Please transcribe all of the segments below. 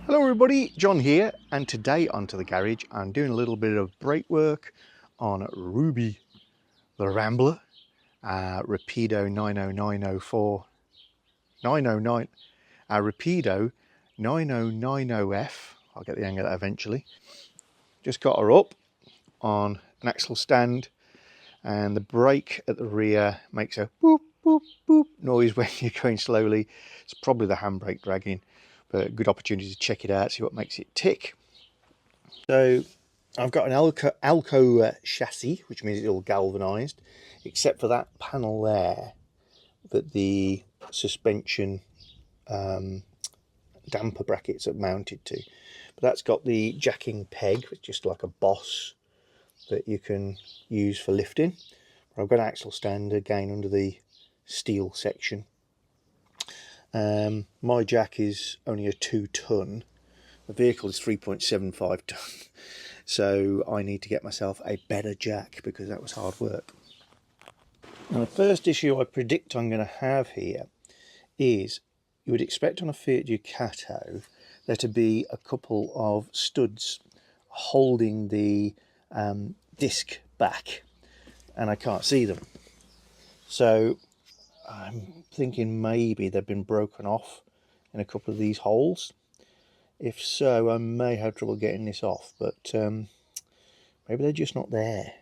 Hello everybody, John here, and today onto the garage I'm doing a little bit of brake work on Ruby the Rambler, Rapido 90904, 909, Rapido 9090F, I'll get the hang of that eventually. Just got her up on an axle stand, and the brake at the rear makes a boop boop boop noise when you're going slowly. It's probably the handbrake dragging, but a good opportunity to check it out, see what makes it tick. So I've got an Alko chassis, which means it's all galvanized, except for that panel there that the suspension damper brackets are mounted to. But that's got the jacking peg, which is just like a boss that you can use for lifting. I've got an axle stand again under the steel section. My jack is only a 2 ton. The vehicle is 3.75 ton. So I need to get myself a better jack because that was hard work. Now the first issue I predict I'm going to have here is, you would expect on a Fiat Ducato there to be a couple of studs holding the disc back, and I can't see them. So I'm thinking maybe they've been broken off in a couple of these holes. If so, I may have trouble getting this off, but maybe they're just not there.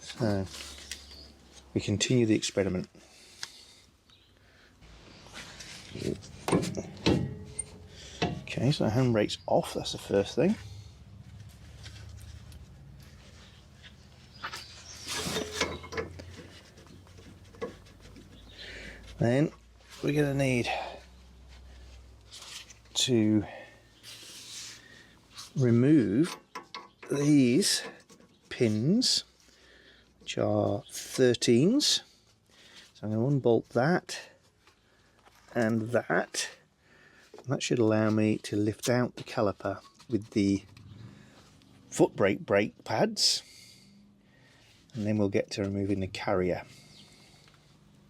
So we continue the experiment. Okay, so the handbrake's off, that's the first thing. Then we're going to need to remove these pins, which are 13s. So I'm going to unbolt that and that. And that should allow me to lift out the caliper with the foot brake pads, and then we'll get to removing the carrier.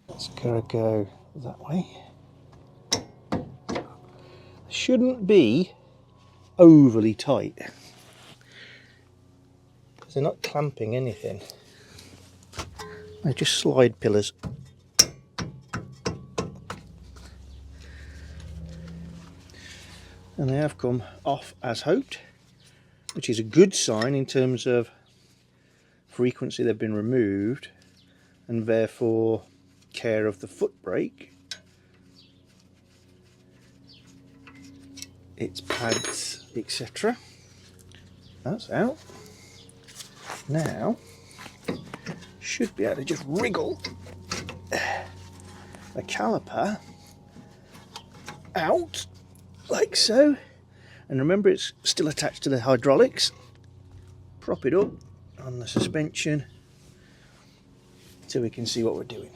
It's gotta go that way. Shouldn't be overly tight because they're not clamping anything. They're just slide pillars. And they have come off as hoped, which is a good sign in terms of frequency they've been removed, and therefore care of the foot brake, its pads, etc. That's out. Now should be able to just wriggle the caliper out like so, and remember it's still attached to the hydraulics. Prop it up on the suspension so we can see what we're doing.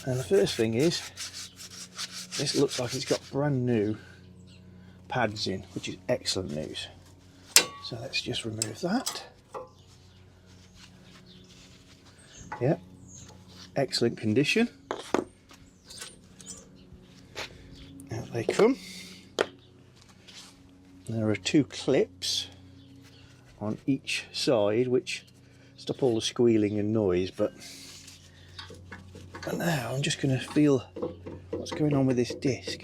And the first thing is, this looks like it's got brand new pads in, which is excellent news. So let's just remove that. Yep, excellent condition. Out they come. There are 2 clips on each side which stop all the squealing and noise, but now I'm just going to feel what's going on with this disc.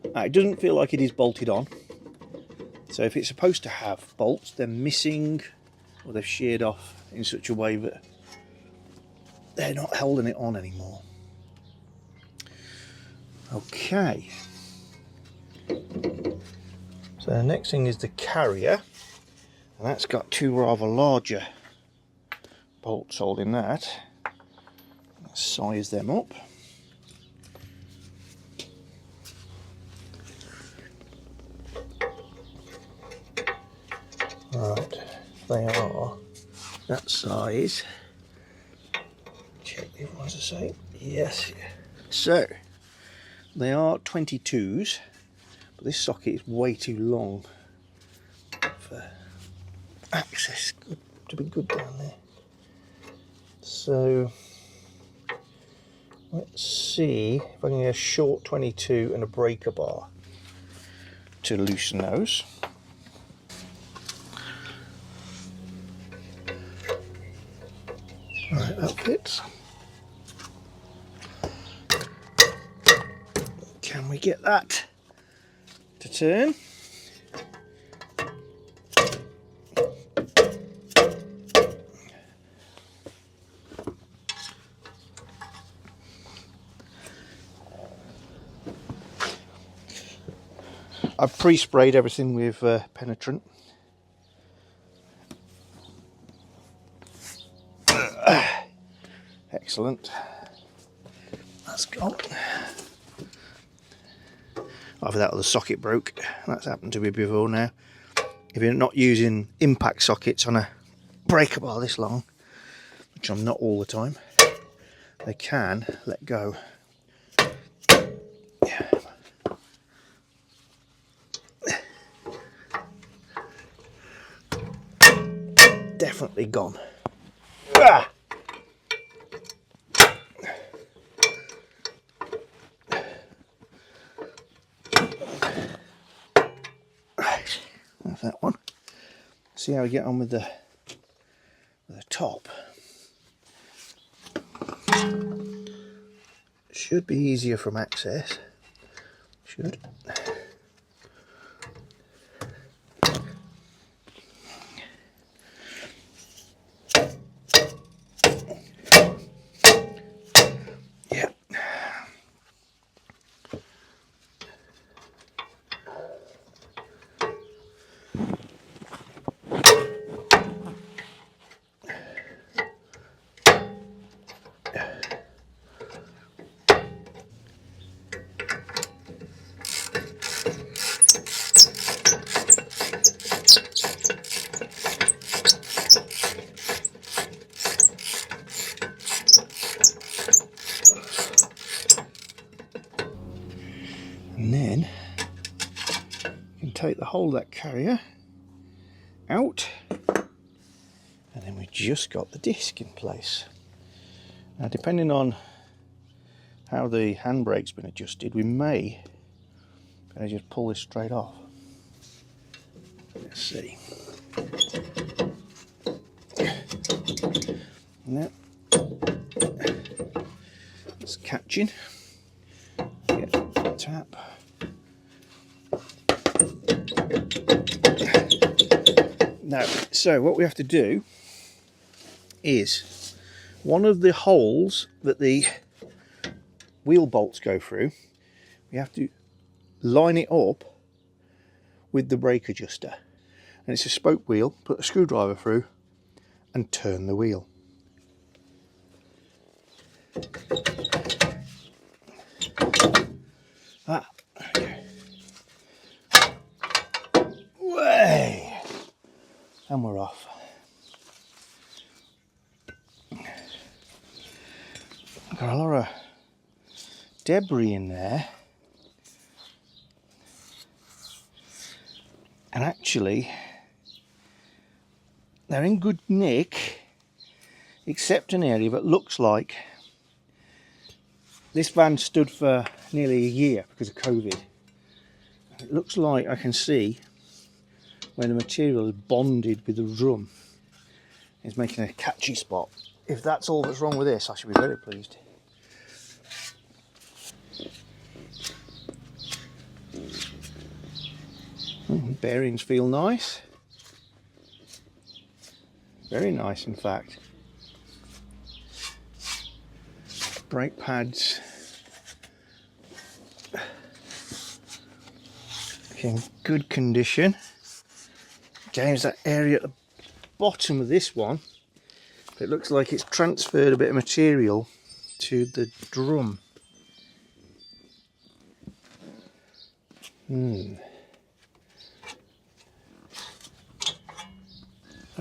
It doesn't feel like it is bolted on, so if it's supposed to have bolts, they're missing or they've sheared off in such a way that they're not holding it on anymore. Okay, so the next thing is the carrier, and that's got 2 rather larger bolts holding that. Let's size them up. Right, they are that size. Check the other ones the same. Yes. So they are 22s, but this socket is way too long for access to be good down there. So let's see if I can get a short 22 and a breaker bar to loosen those. Right, that fits. Can we get that to turn? I've pre-sprayed everything with penetrant. Excellent. That's gone. Either that or the socket broke. That's happened to me before now. If you're not using impact sockets on a breaker bar this long, which I'm not all the time, they can let go. Definitely gone. Ah! Right, that's that one. See how we get on with the top. Should be easier from access. Should. Yeah. And then you can take the whole of that carrier out, and then we just got the disc in place. Now, depending on how the handbrake's been adjusted, we may just pull this straight off. Let's see. Now, it's catching. Get the tap. Now, so what we have to do is one of the holes that the wheel bolts go through, we have to line it up with the brake adjuster. And it's a spoke wheel, put a screwdriver through and turn the wheel. Ah, okay. Way! And we're off. Got a lot of debris in there. And actually, they're in good nick, except an area that looks like this van stood for nearly a year because of COVID. It looks like I can see where the material is bonded with the drum. It's making a catchy spot. If that's all that's wrong with this, I should be very pleased. Bearings feel nice. Very nice, in fact. Brake pads in good condition. Again, there's that area at the bottom of this one. It looks like it's transferred a bit of material to the drum.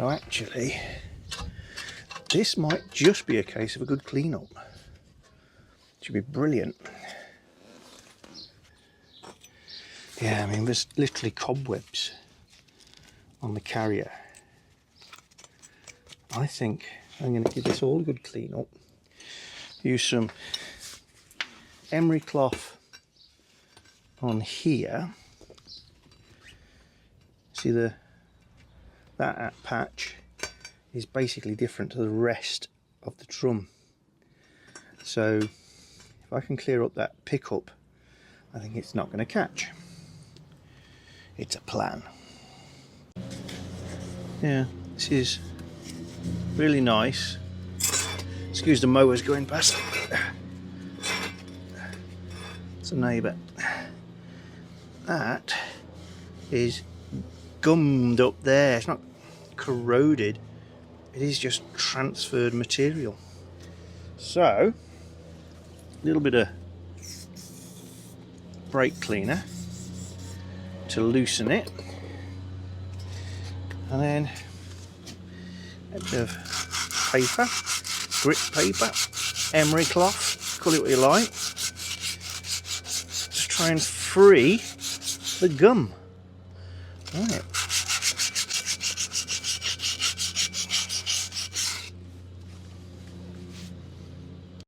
So actually, this might just be a case of a good clean-up. Should be brilliant. Yeah, I mean, there's literally cobwebs on the carrier. I think I'm going to give this all a good clean-up. Use some emery cloth on here. See that patch is basically different to the rest of the drum. So if I can clear up that pickup, I think it's not going to catch. It's a plan. Yeah, this is really nice. Excuse the mowers going past. It's a neighbour. That is gummed up there. It's not corroded. It is just transferred material. So, a little bit of brake cleaner to loosen it, and then a bit of paper, grip paper, emery cloth, call it what you like. Just try and free the gum. Right.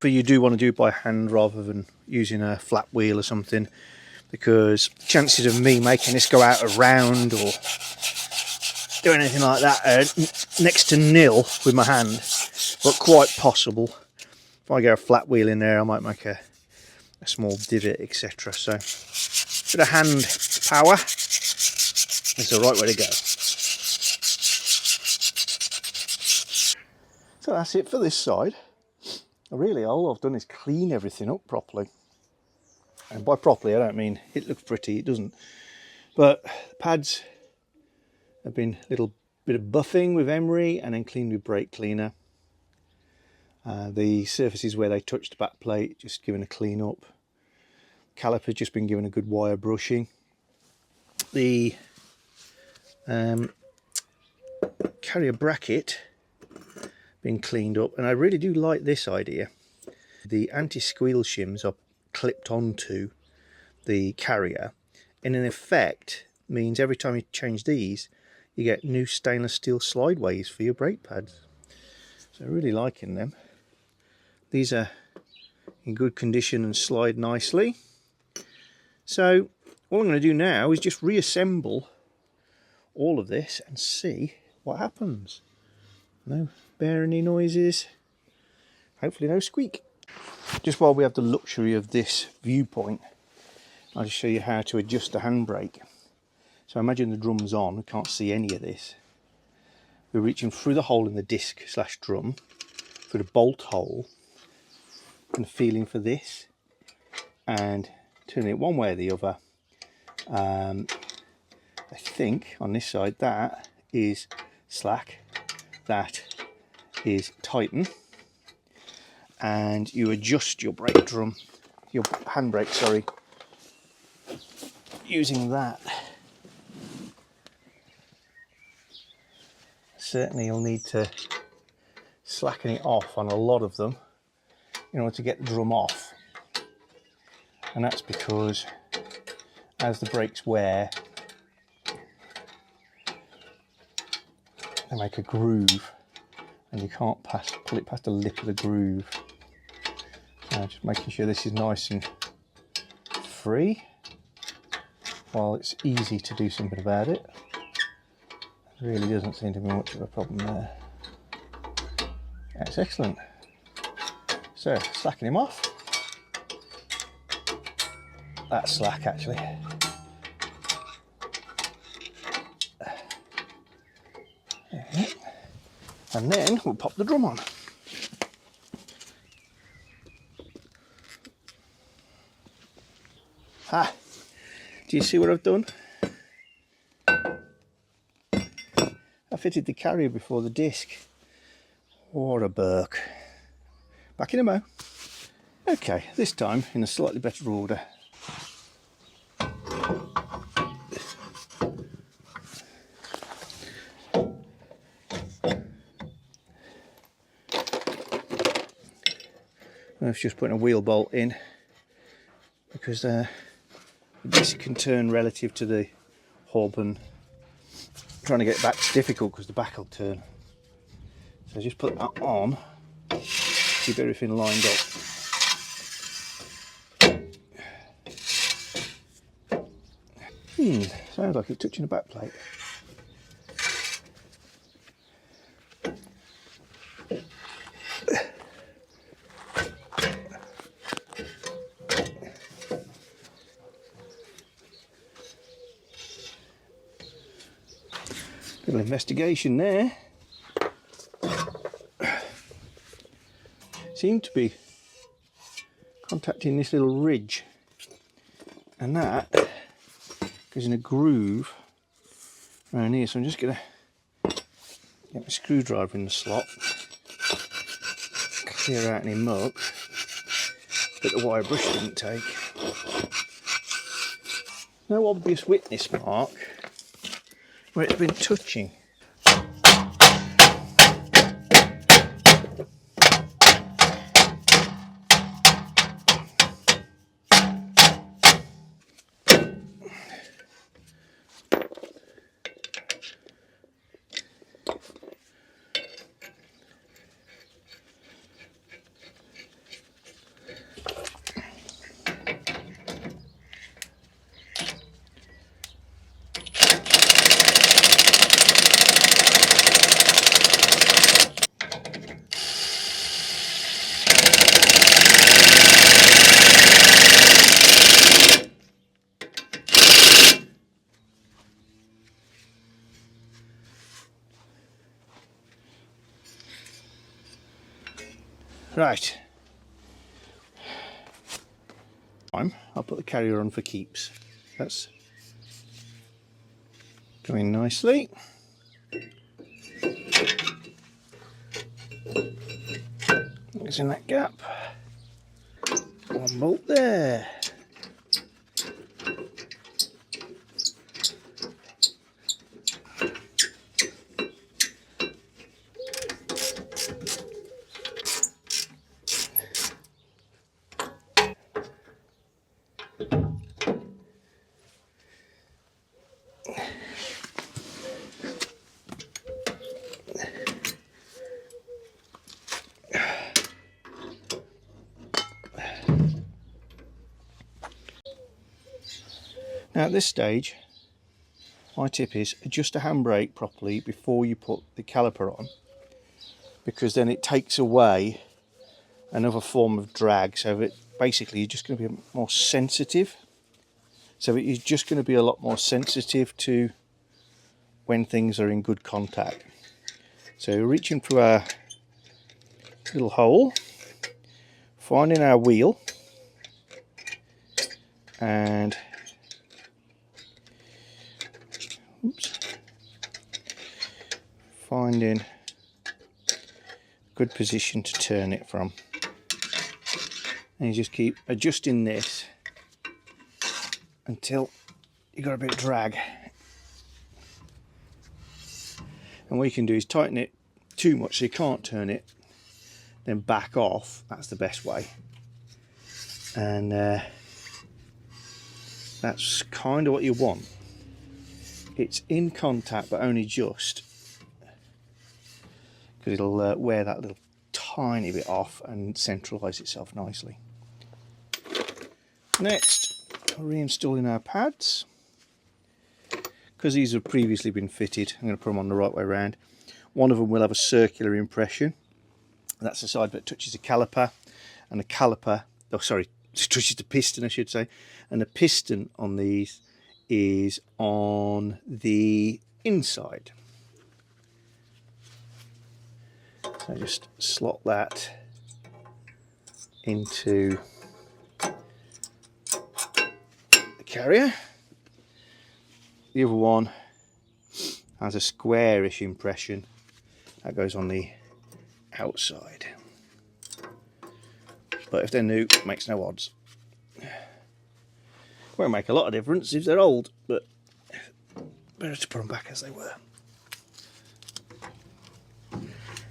But you do want to do it by hand rather than using a flat wheel or something, because chances of me making this go out a round or doing anything like that are next to nil with my hand, but quite possible. If I go a flat wheel in there, I might make a small divot, etc. So a bit of hand power is the right way to go. So that's it for this side. Really, all I've done is clean everything up properly. And by properly, I don't mean it looks pretty, it doesn't. But the pads have been a little bit of buffing with emery and then cleaned with brake cleaner. The surfaces where they touched the back plate, just given a clean up. Caliper's just been given a good wire brushing. The carrier bracket been cleaned up, and I really do like this idea. The anti-squeal shims are clipped onto the carrier, and in effect means every time you change these you get new stainless steel slideways for your brake pads. So really liking them. These are in good condition and slide nicely. So all I'm going to do now is just reassemble all of this and see what happens. No bear any noises, hopefully no squeak. Just while we have the luxury of this viewpoint, I'll just show you how to adjust the handbrake. So imagine the drum's on, we can't see any of this. We're reaching through the hole in the disc / drum, through the bolt hole, and feeling for this, and turning it one way or the other. I think on this side that is slack, that is tighten, and you adjust your brake drum, your handbrake, sorry, using that. Certainly you'll need to slacken it off on a lot of them in order to get the drum off, and that's because as the brakes wear they make a groove, and you can't pull it past the lip of the groove. So just making sure this is nice and free, while it's easy to do something about it. There really doesn't seem to be much of a problem there. That's excellent. So slacking him off. That's slack actually. And then we'll pop the drum on. Ah, do you see what I've done? I fitted the carrier before the disc. What a burk. Back in a mo. Okay, this time in a slightly better order. worth just putting a wheel bolt in, because this can turn relative to the hub, and trying to get it back is difficult because the back will turn. So just put that on, keep everything lined up. Sounds like it's touching the back plate. Little investigation there. Seem to be contacting this little ridge, and that goes in a groove around here. So I'm just going to get my screwdriver in the slot, clear out any muck that the wire brush didn't take. No obvious witness mark where it's been touching. Right, I'll put the carrier on for keeps. That's going nicely. It's in that gap. One bolt there. Now at this stage, my tip is adjust a handbrake properly before you put the caliper on, because then it takes away another form of drag. So that basically you're just going to be more sensitive. So you're just going to be a lot more sensitive to when things are in good contact. So reaching through our little hole, finding our wheel, and finding a good position to turn it from. And you just keep adjusting this until you've got a bit of drag. And what you can do is tighten it too much so you can't turn it, then back off. That's the best way. And that's kind of what you want. It's in contact, but only just, because it'll wear that little tiny bit off and centralise itself nicely. Next, reinstalling our pads. Because these have previously been fitted, I'm going to put them on the right way around. One of them will have a circular impression. That's the side that touches the caliper, and the caliper, oh sorry, touches the piston I should say, and the piston on these is on the inside. So just slot that into the carrier. The other one has a squarish impression that goes on the outside. But if they're new, it makes no odds. Won't make a lot of difference if they're old, but better to put them back as they were.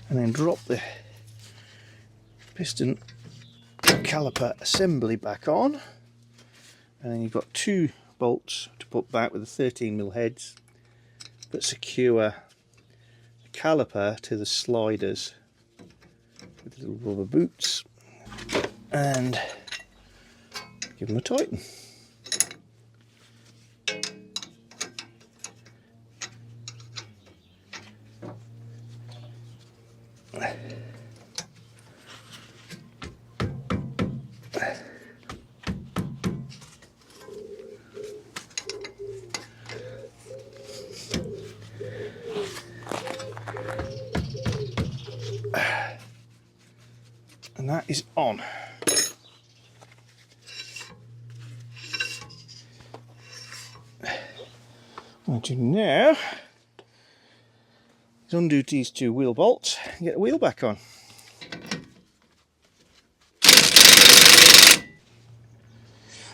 And then drop the piston caliper assembly back on, and then you've got 2 bolts to put back with the 13mm heads that secure the caliper to the sliders with little rubber boots, and give them a tighten. And that is on. What I do now is undo these 2 wheel bolts and get the wheel back on.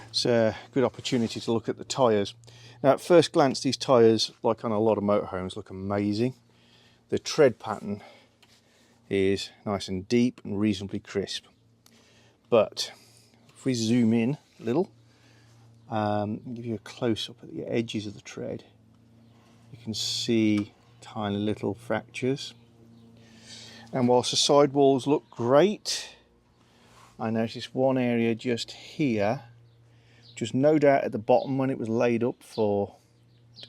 It's a good opportunity to look at the tyres. Now at first glance these tyres, like on a lot of motorhomes, look amazing. The tread pattern is nice and deep and reasonably crisp. But if we zoom in a little, give you a close-up at the edges of the tread, you can see tiny little fractures. And whilst the sidewalls look great, I noticed one area just here, just no doubt at the bottom when it was laid up for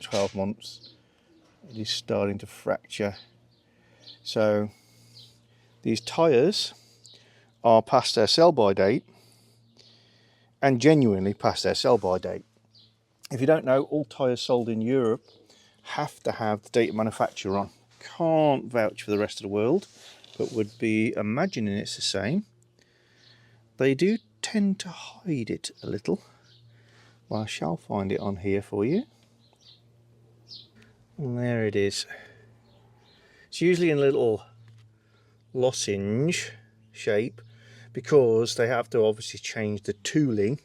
12 months, it is starting to fracture. So these tyres are past their sell-by date, and genuinely past their sell-by date. If you don't know, all tyres sold in Europe have to have the date of manufacture on. Can't vouch for the rest of the world, but would be imagining it's the same. They do tend to hide it a little. Well, I shall find it on here for you. And there it is. It's usually in a little lozenge shape, because they have to obviously change the tooling,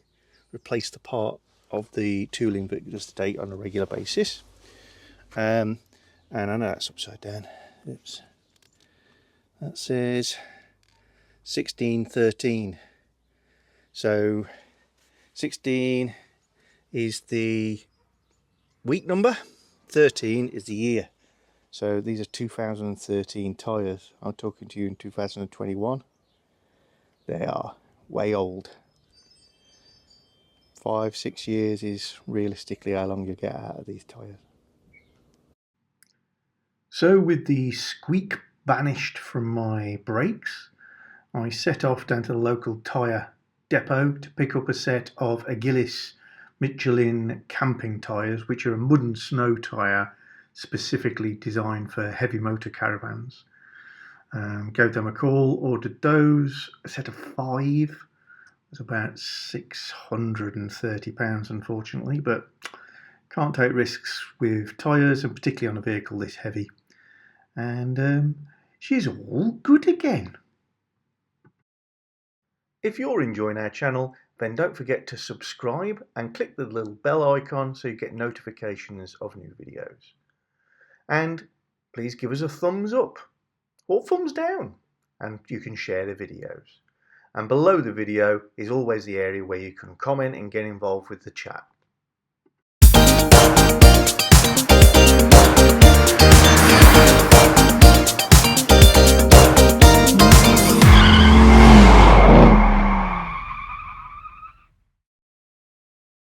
replace the part of the tooling that gives the date on a regular basis. And I know that's upside down. Oops. That says 1613. So 16 is the week number, 13 is the year. So these are 2013 tyres. I'm talking to you in 2021. They are way old. 5-6 years is realistically how long you get out of these tyres. So with the squeak banished from my brakes, I set off down to the local tyre depot to pick up a set of Agilys Michelin camping tyres, which are a mud and snow tyre specifically designed for heavy motor caravans. Gave them a call, ordered those, a set of 5. It was about £630 unfortunately, but can't take risks with tyres, and particularly on a vehicle this heavy. And she's all good again. If you're enjoying our channel, then don't forget to subscribe and click the little bell icon so you get notifications of new videos. And please give us a thumbs up or thumbs down, and you can share the videos. And below the video is always the area where you can comment and get involved with the chat.